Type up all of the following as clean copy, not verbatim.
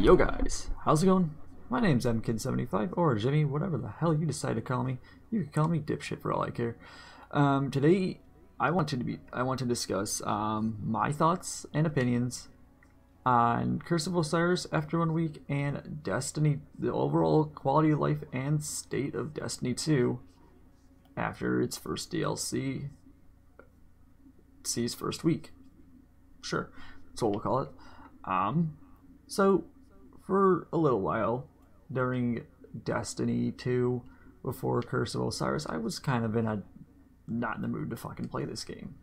Yo guys, how's it going? My name's MKid75 or Jimmy, whatever the hell you decide to call me. You can call me dipshit for all I care. Today I want to discuss my thoughts and opinions on Curse of Osiris after 1 week and Destiny, the overall quality of life and state of Destiny 2 after its first DLC's first week. Sure, that's what we'll call it. So for a little while during Destiny 2 before Curse of Osiris, I was kind of not in the mood to fucking play this game.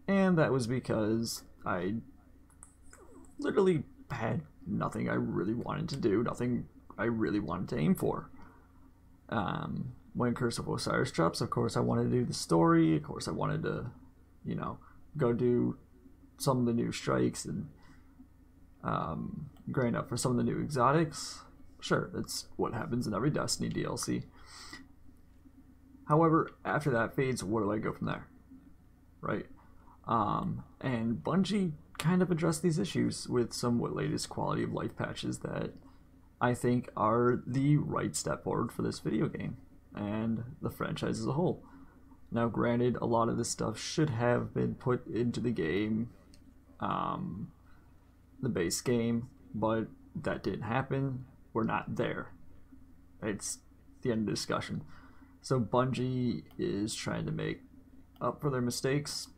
And that was because I literally had nothing I really wanted to do, nothing I really wanted to aim for. When Curse of Osiris drops, of course I wanted to do the story, of course I wanted to, go do some of the new strikes and grind up for some of the new exotics. Sure, that's what happens in every Destiny DLC. However, after that fades, where do I go from there? Right? And Bungie kind of addressed these issues with some latest quality of life patches that I think are the right step forward for this video game and the franchise as a whole. Now, granted, a lot of this stuff should have been put into the game, the base game, but that didn't happen. We're not there. It's the end of the discussion. So Bungie is trying to make up for their mistakes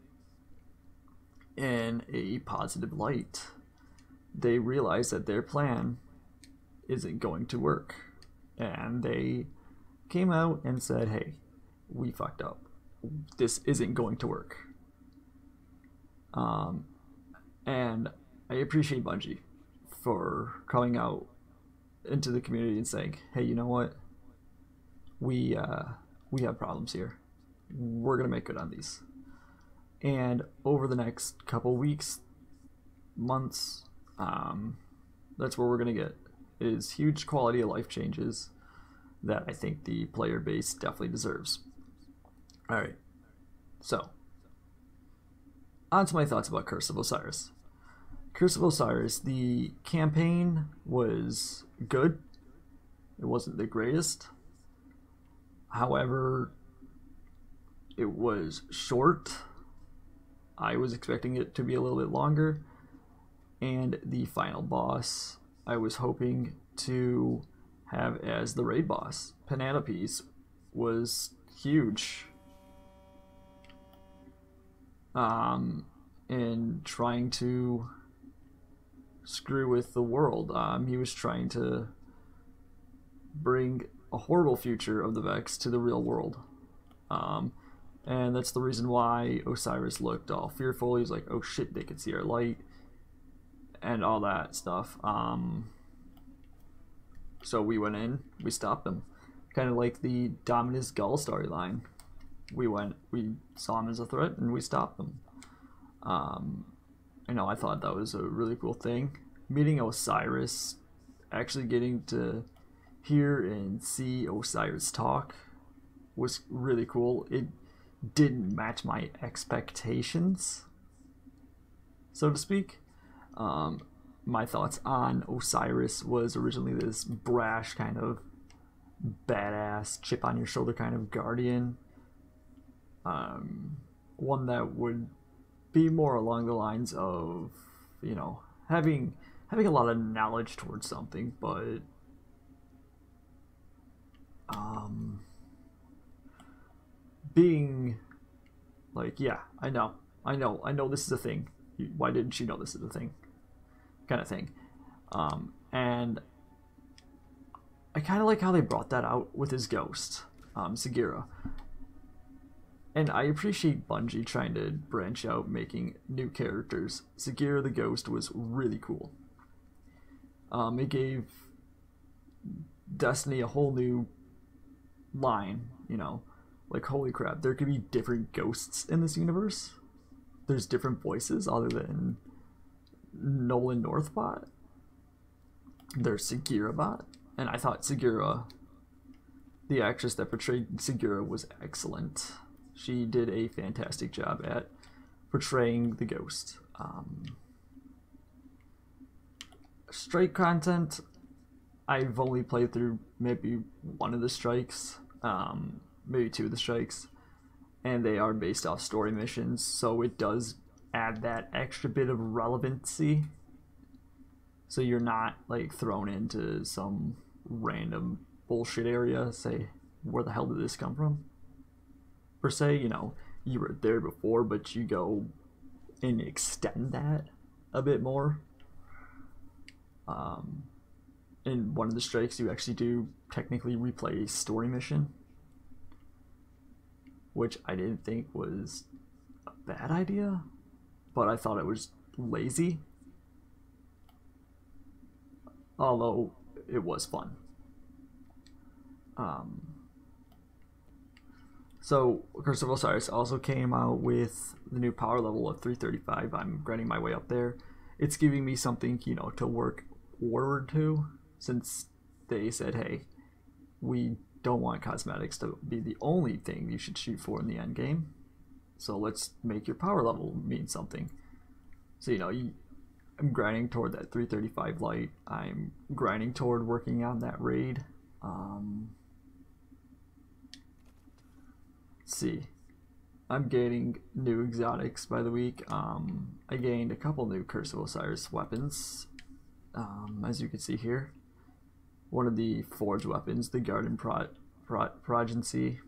in a positive light. They realize that their plan isn't going to work, and they came out and said, hey, we fucked up. This isn't going to work. And I appreciate Bungie for coming out into the community and saying, hey, you know what? We have problems here. We're going to make good on these. And over the next couple weeks, months, that's where we're going to get is huge quality of life changes that I think the player base definitely deserves. Alright, so on to my thoughts about Curse of Osiris. Curse of Osiris, the campaign was good. It wasn't the greatest. However, it was short. I was expecting it to be a little bit longer. And the final boss, I was hoping to have as the raid boss. Penelope's was huge. In trying to screw with the world. He was trying to bring a horrible future of the Vex to the real world. And that's the reason why Osiris looked all fearful. He was like, oh shit, they can see our light. And all that stuff. So we went in, we stopped them. Kind of like the Dominus Gull storyline. We saw him as a threat and we stopped them. I thought that was a really cool thing. Meeting Osiris, actually getting to hear and see Osiris talk was really cool. It didn't match my expectations, so to speak. My thoughts on Osiris was originally this brash kind of badass, chip on your shoulder kind of guardian. One that would be more along the lines of, having a lot of knowledge towards something, but being like, yeah, I know this is a thing. Why didn't you know this is a thing? Kind of thing. And I kind of like how they brought that out with his ghost, Sagira. And I appreciate Bungie trying to branch out, making new characters. Sagira the Ghost was really cool. It gave Destiny a whole new line, like holy crap, there could be different ghosts in this universe. There's different voices other than Nolan Northbot. There's Sagira Bot, and I thought Sagira, the actress that portrayed Sagira, was excellent. She did a fantastic job at portraying the ghost. strike content, I've only played through maybe one of the strikes, maybe two of the strikes, and they are based off story missions, so it does add that extra bit of relevancy. So you're not like thrown into some random bullshit area, say, where the hell did this come from? Per se, you know, you were there before, but you go and extend that a bit more. In one of the strikes, you actually do technically replay a story mission, which I didn't think was a bad idea, but I thought it was lazy. Although it was fun. So Curse of Osiris also came out with the new power level of 335. I'm grinding my way up there. It's giving me something, you know, to work forward to, since they said, hey, we don't want cosmetics to be the only thing you should shoot for in the end game. So let's make your power level mean something. So, you know, I'm grinding toward that 335 light. I'm grinding toward working on that raid. Let's see. I'm gaining new exotics by the week. I gained a couple new Curse of Osiris weapons, as you can see here. One of the forged weapons, the Garden Progeny,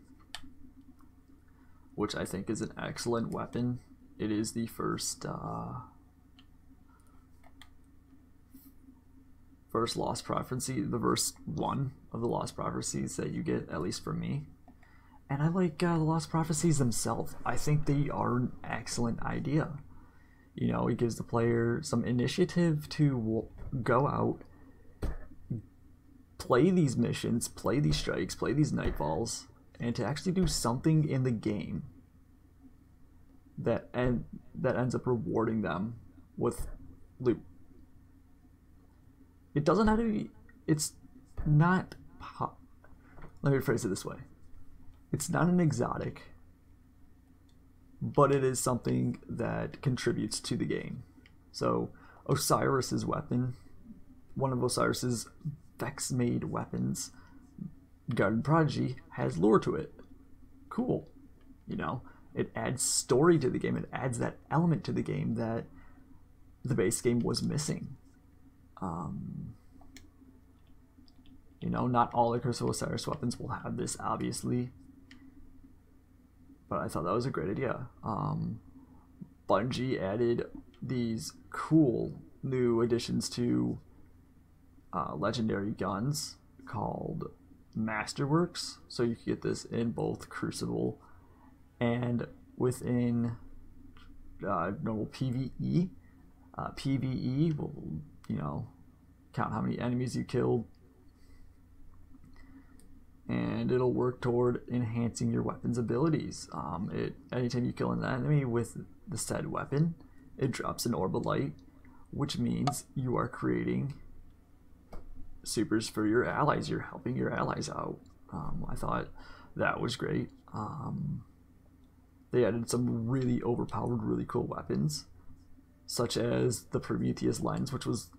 which I think is an excellent weapon. It is the first Lost Prophecy, the verse 1 of the Lost Prophecies that you get, at least from me. And I like the Lost Prophecies themselves. I think they are an excellent idea. You know, it gives the player some initiative to go out, play these missions, play these strikes, play these nightfalls, and to actually do something in the game that ends up rewarding them with loot. It doesn't have to be, it's not, let me phrase it this way. It's not an exotic, but it is something that contributes to the game. So Osiris's weapon, one of Osiris's Vex-made weapons, Garden Prodigy, has lore to it. Cool. You know, it adds story to the game. It adds that element to the game that the base game was missing. You know, not all the Curse of Osiris weapons will have this, obviously, but I thought that was a great idea. Bungie added these cool new additions to legendary guns called Masterworks, so you can get this in both Crucible and within normal PvE. PvE will, you know, count how many enemies you killed, and it'll work toward enhancing your weapon's abilities. Anytime you kill an enemy with the said weapon, it drops an orb of light, which means you are creating supers for your allies. You're helping your allies out. I thought that was great. They added some really overpowered, really cool weapons, such as the Prometheus lens, which was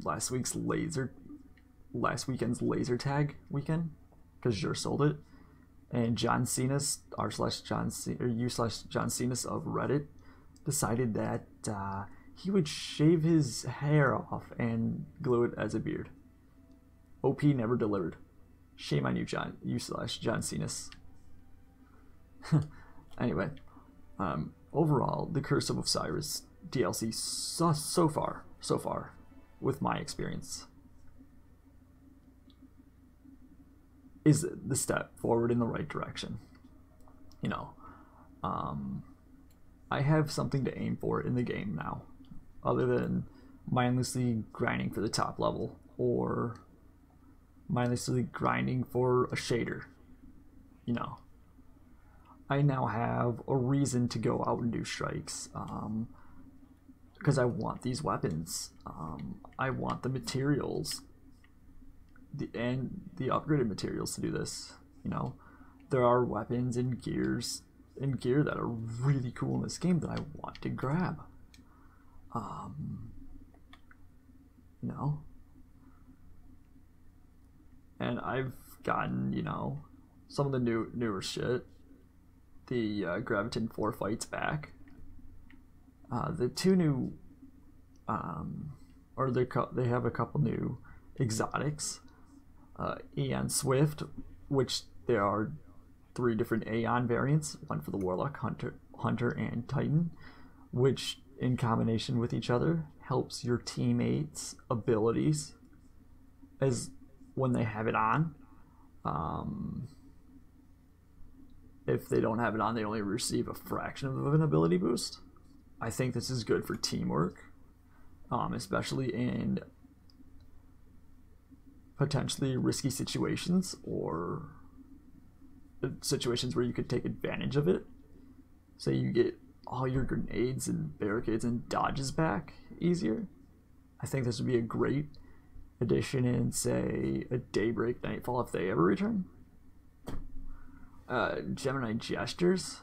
last weekend's laser tag weekend, because Jur sold it, and John Cena's r/John or u/John Cena's of Reddit decided that he would shave his hair off and glue it as a beard. OP never delivered. Shame on you, John u/John Cena's. Anyway, overall, the Curse of Osiris DLC so far, with my experience, is the step forward in the right direction. You know, I have something to aim for in the game now, other than mindlessly grinding for the top level or mindlessly grinding for a shader. You know, I now have a reason to go out and do strikes, because I want these weapons. I want the materials, the upgraded materials to do this. You know, there are weapons and gear that are really cool in this game that I want to grab. you know? And I've gotten, some of the newer shit. The Graviton 4 fights back. The two new, or they have a couple new exotics. Aeon Swift, which there are 3 different Aeon variants, one for the Warlock, Hunter, and Titan, which in combination with each other helps your teammates' abilities as when they have it on. If they don't have it on, they only receive a fraction of an ability boost. I think this is good for teamwork, especially in potentially risky situations or situations where you could take advantage of it. Say you get all your grenades and barricades and dodges back easier. I think this would be a great addition in, say, a Daybreak Nightfall if they ever return. Gemini Gestures,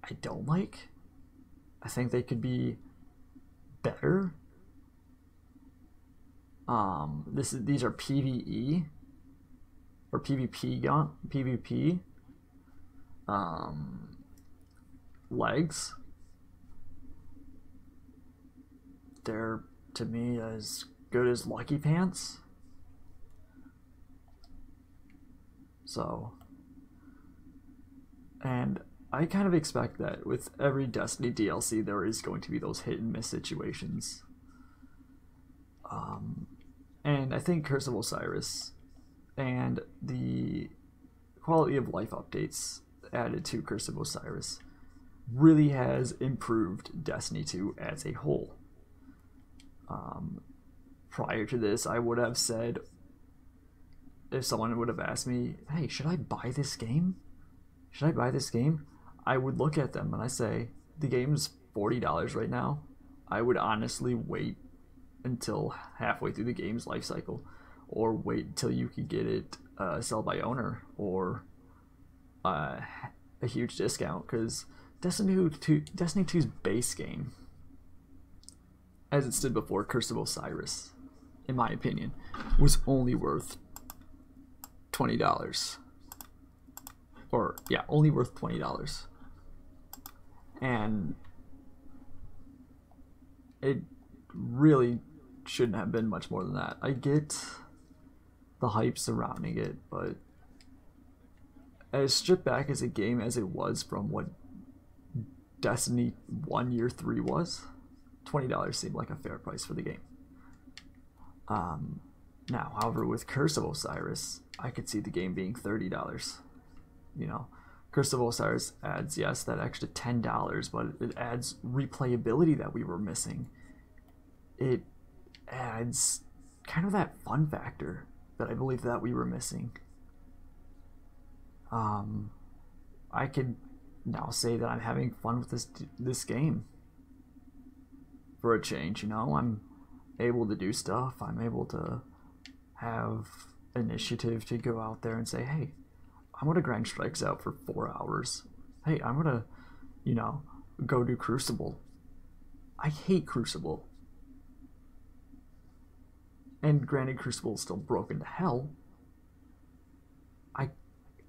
I don't like. I think they could be better. These are PvE or PvP legs. They're, to me, as good as Lucky Pants. So, and I kind of expect that with every Destiny DLC there is going to be those hit and miss situations. And I think Curse of Osiris and the quality of life updates added to Curse of Osiris really has improved Destiny 2 as a whole. Prior to this, I would have said, if someone would have asked me, hey, should I buy this game? Should I buy this game? I would look at them and I say, the game's $40 right now. I would honestly wait until halfway through the game's life cycle, or wait until you could get it sell by owner or a huge discount, because Destiny 2's base game, as it stood before Curse of Osiris, in my opinion, was only worth $20. Or, yeah, only worth $20. And it really shouldn't have been much more than that. I get the hype surrounding it, but as stripped back as a game as it was from what Destiny 1 Year 3 was, $20 seemed like a fair price for the game. Now, however, with Curse of Osiris, I could see the game being $30. Curse of Osiris adds, yes, that extra $10, but it adds replayability that we were missing. It adds kind of that fun factor that I believe that we were missing. I could now say that I'm having fun with this game for a change. I'm able to do stuff. I'm able to have initiative to go out there and say, hey, I'm gonna grind strikes out for 4 hours. Hey, I'm gonna, go do Crucible. I hate Crucible. And granted, Crucible is still broken to hell.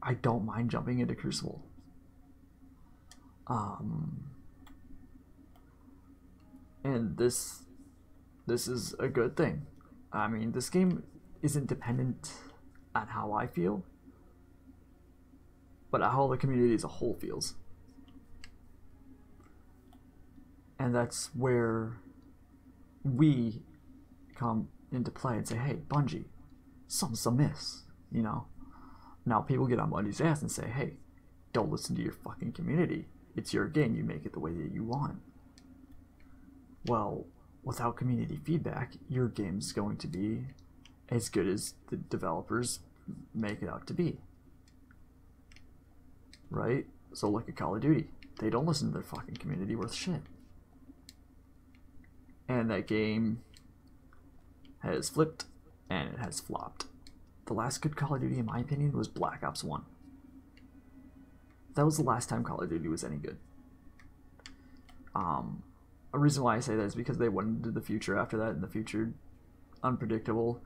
I don't mind jumping into Crucible. And this is a good thing. I mean, this game isn't dependent on how I feel, but how the community as a whole feels. And that's where we come into play and say, hey, Bungie, something's amiss, Now people get on Bungie's ass and say, hey, don't listen to your fucking community. It's your game, you make it the way that you want. Well, without community feedback, your game's going to be as good as the developers make it out to be. Right? So look at Call of Duty. They don't listen to their fucking community worth shit. And that game has flipped and it has flopped. The last good Call of Duty, in my opinion, was Black Ops 1. That was the last time Call of Duty was any good. A reason why I say that is because they went into the future after that, and the future unpredictable.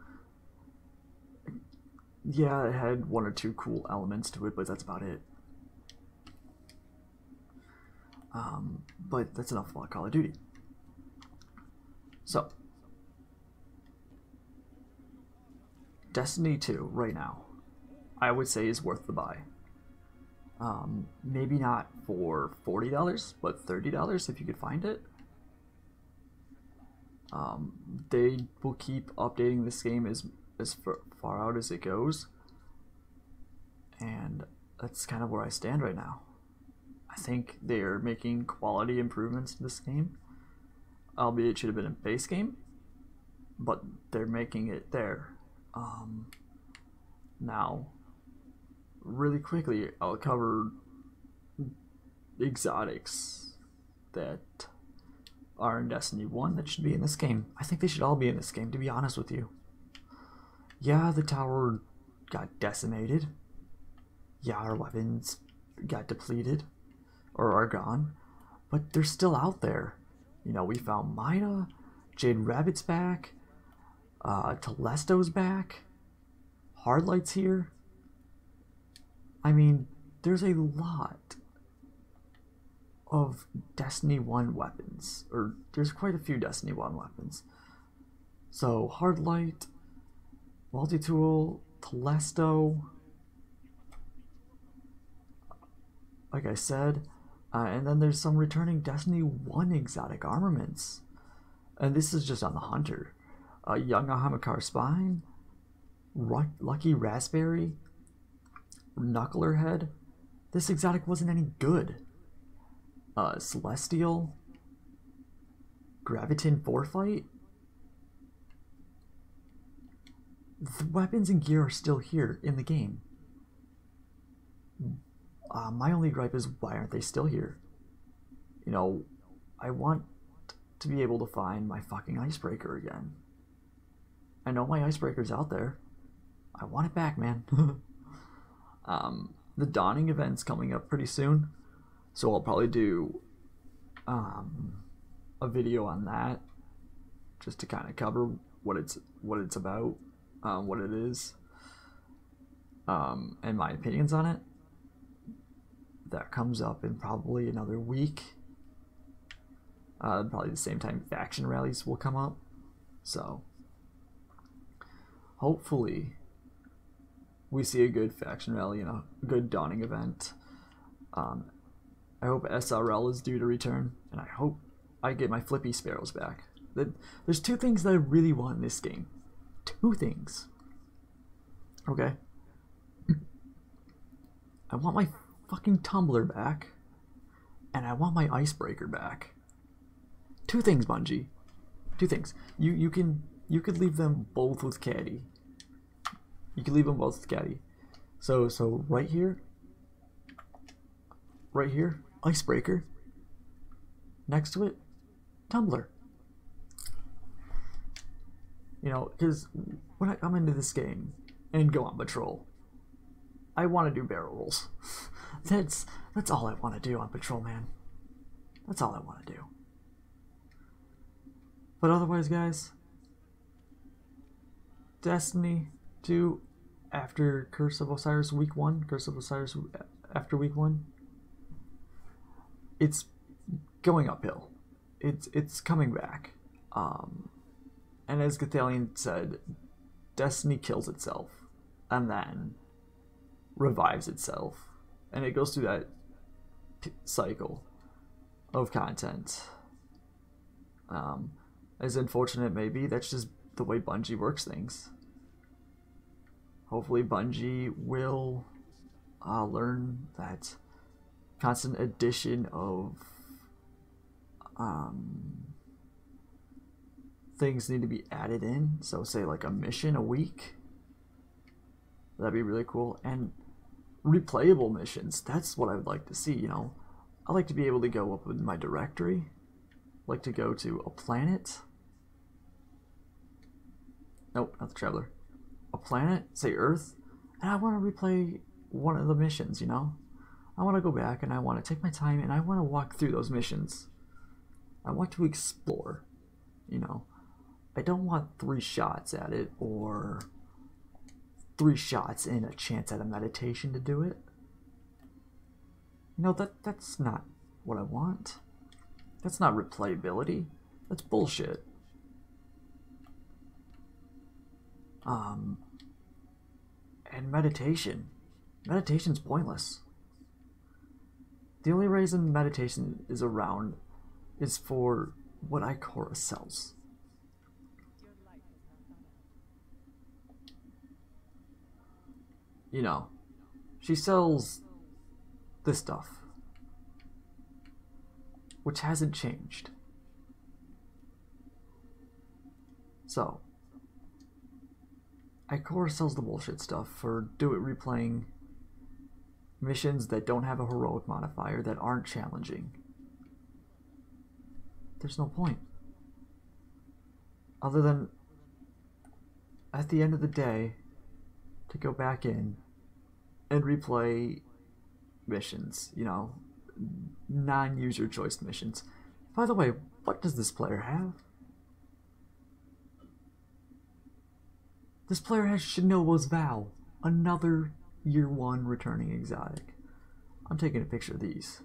Yeah, it had one or two cool elements to it, but that's about it. But that's enough about Call of Duty. So, Destiny 2 right now, I would say is worth the buy. Maybe not for $40, but $30 if you could find it. They will keep updating this game as far out as it goes, and that's kind of where I stand right now. I think they're making quality improvements to this game, albeit it should have been a base game, but they're making it there. Now, really quickly, I'll cover exotics that are in Destiny 1 that should be in this game. I think they should all be in this game, to be honest with you. Yeah, the tower got decimated. Yeah, our weapons got depleted or are gone, but they're still out there. You know, we found Mida, Jade Rabbit's back, Telesto's back, Hardlight's here. I mean, there's a lot of Destiny 1 weapons, or there's quite a few Destiny 1 weapons. So, Hardlight, Multi-Tool, Telesto, like I said, and then there's some returning Destiny 1 exotic armaments. And this is just on the Hunter. Young Ahamikar Spine, Lucky Raspberry, Knuckler Head. This exotic wasn't any good. Celestial, Graviton Forfight. The weapons and gear are still here in the game. My only gripe is, why aren't they still here? You know, I want to be able to find my fucking icebreaker again. I know my icebreaker's out there. I want it back, man. The Dawning event's coming up pretty soon, so I'll probably do a video on that, just to kind of cover what it's about, what it is, and my opinions on it. That comes up in probably another week. Probably the same time faction rallies will come up. So hopefully we see a good faction rally and a good Dawning event. I hope SRL is due to return, and I hope I get my Flippy Sparrows back. There's two things that I really want in this game. Two things. Okay. I want my fucking tumbler back, and I want my icebreaker back. Two things, Bungie. Two things. You could leave them both with Caddy. You could leave them both with Caddy. So right here, icebreaker. Next to it, tumbler. You know, because when I come into this game and go on patrol, I want to do barrel rolls. That's all I want to do on patrol, man. That's all I want to do. But otherwise, guys, Destiny 2 after Curse of Osiris week 1, Curse of Osiris after week 1, it's going uphill. It's coming back. And as Gathalion said, Destiny kills itself and then revives itself, and it goes through that cycle of content. As unfortunate it may be, that's just the way Bungie works things. Hopefully Bungie will learn that constant addition of things need to be added in. So say like a mission a week. That'd be really cool. And replayable missions. That's what I would like to see, you know. I like to be able to go up in my directory. Like to go to a planet. Nope, not the Traveler. A planet, say Earth, and I want to replay one of the missions, you know? I want to go back and I want to take my time and I want to walk through those missions. I want to explore, you know. I don't want 3 shots at it or 3 shots and a chance at a meditation to do it. You know, that's not what I want. That's not replayability. That's bullshit. And meditation's pointless. The only reason meditation is around is for what Ikora sells. You know, she sells this stuff, which hasn't changed. So, Ikora sells the bullshit stuff for do it replaying missions that don't have a heroic modifier, that aren't challenging. There's no point. Other than, at the end of the day, to go back in and replay missions, you know, non-user choice missions. By the way, what does this player have? This player has Shinobu's Vow, another Year 1 returning exotic. I'm taking a picture of these.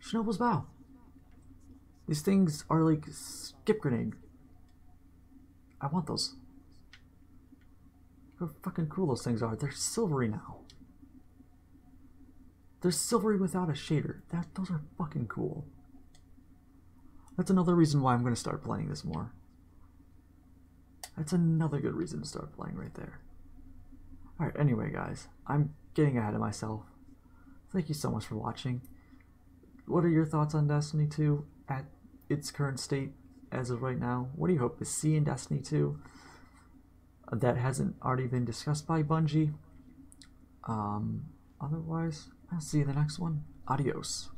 Shinobu's Vow. These things are like skip grenade. I want those. Look how fucking cool those things are. They're silvery now. They're silvery without a shader. Those are fucking cool. That's another reason why I'm going to start playing this more. That's another good reason to start playing right there. Alright, anyway guys, I'm getting ahead of myself. Thank you so much for watching. What are your thoughts on Destiny 2 at its current state as of right now? What do you hope to see in Destiny 2 that hasn't already been discussed by Bungie? Otherwise, I'll see you in the next one. Adios.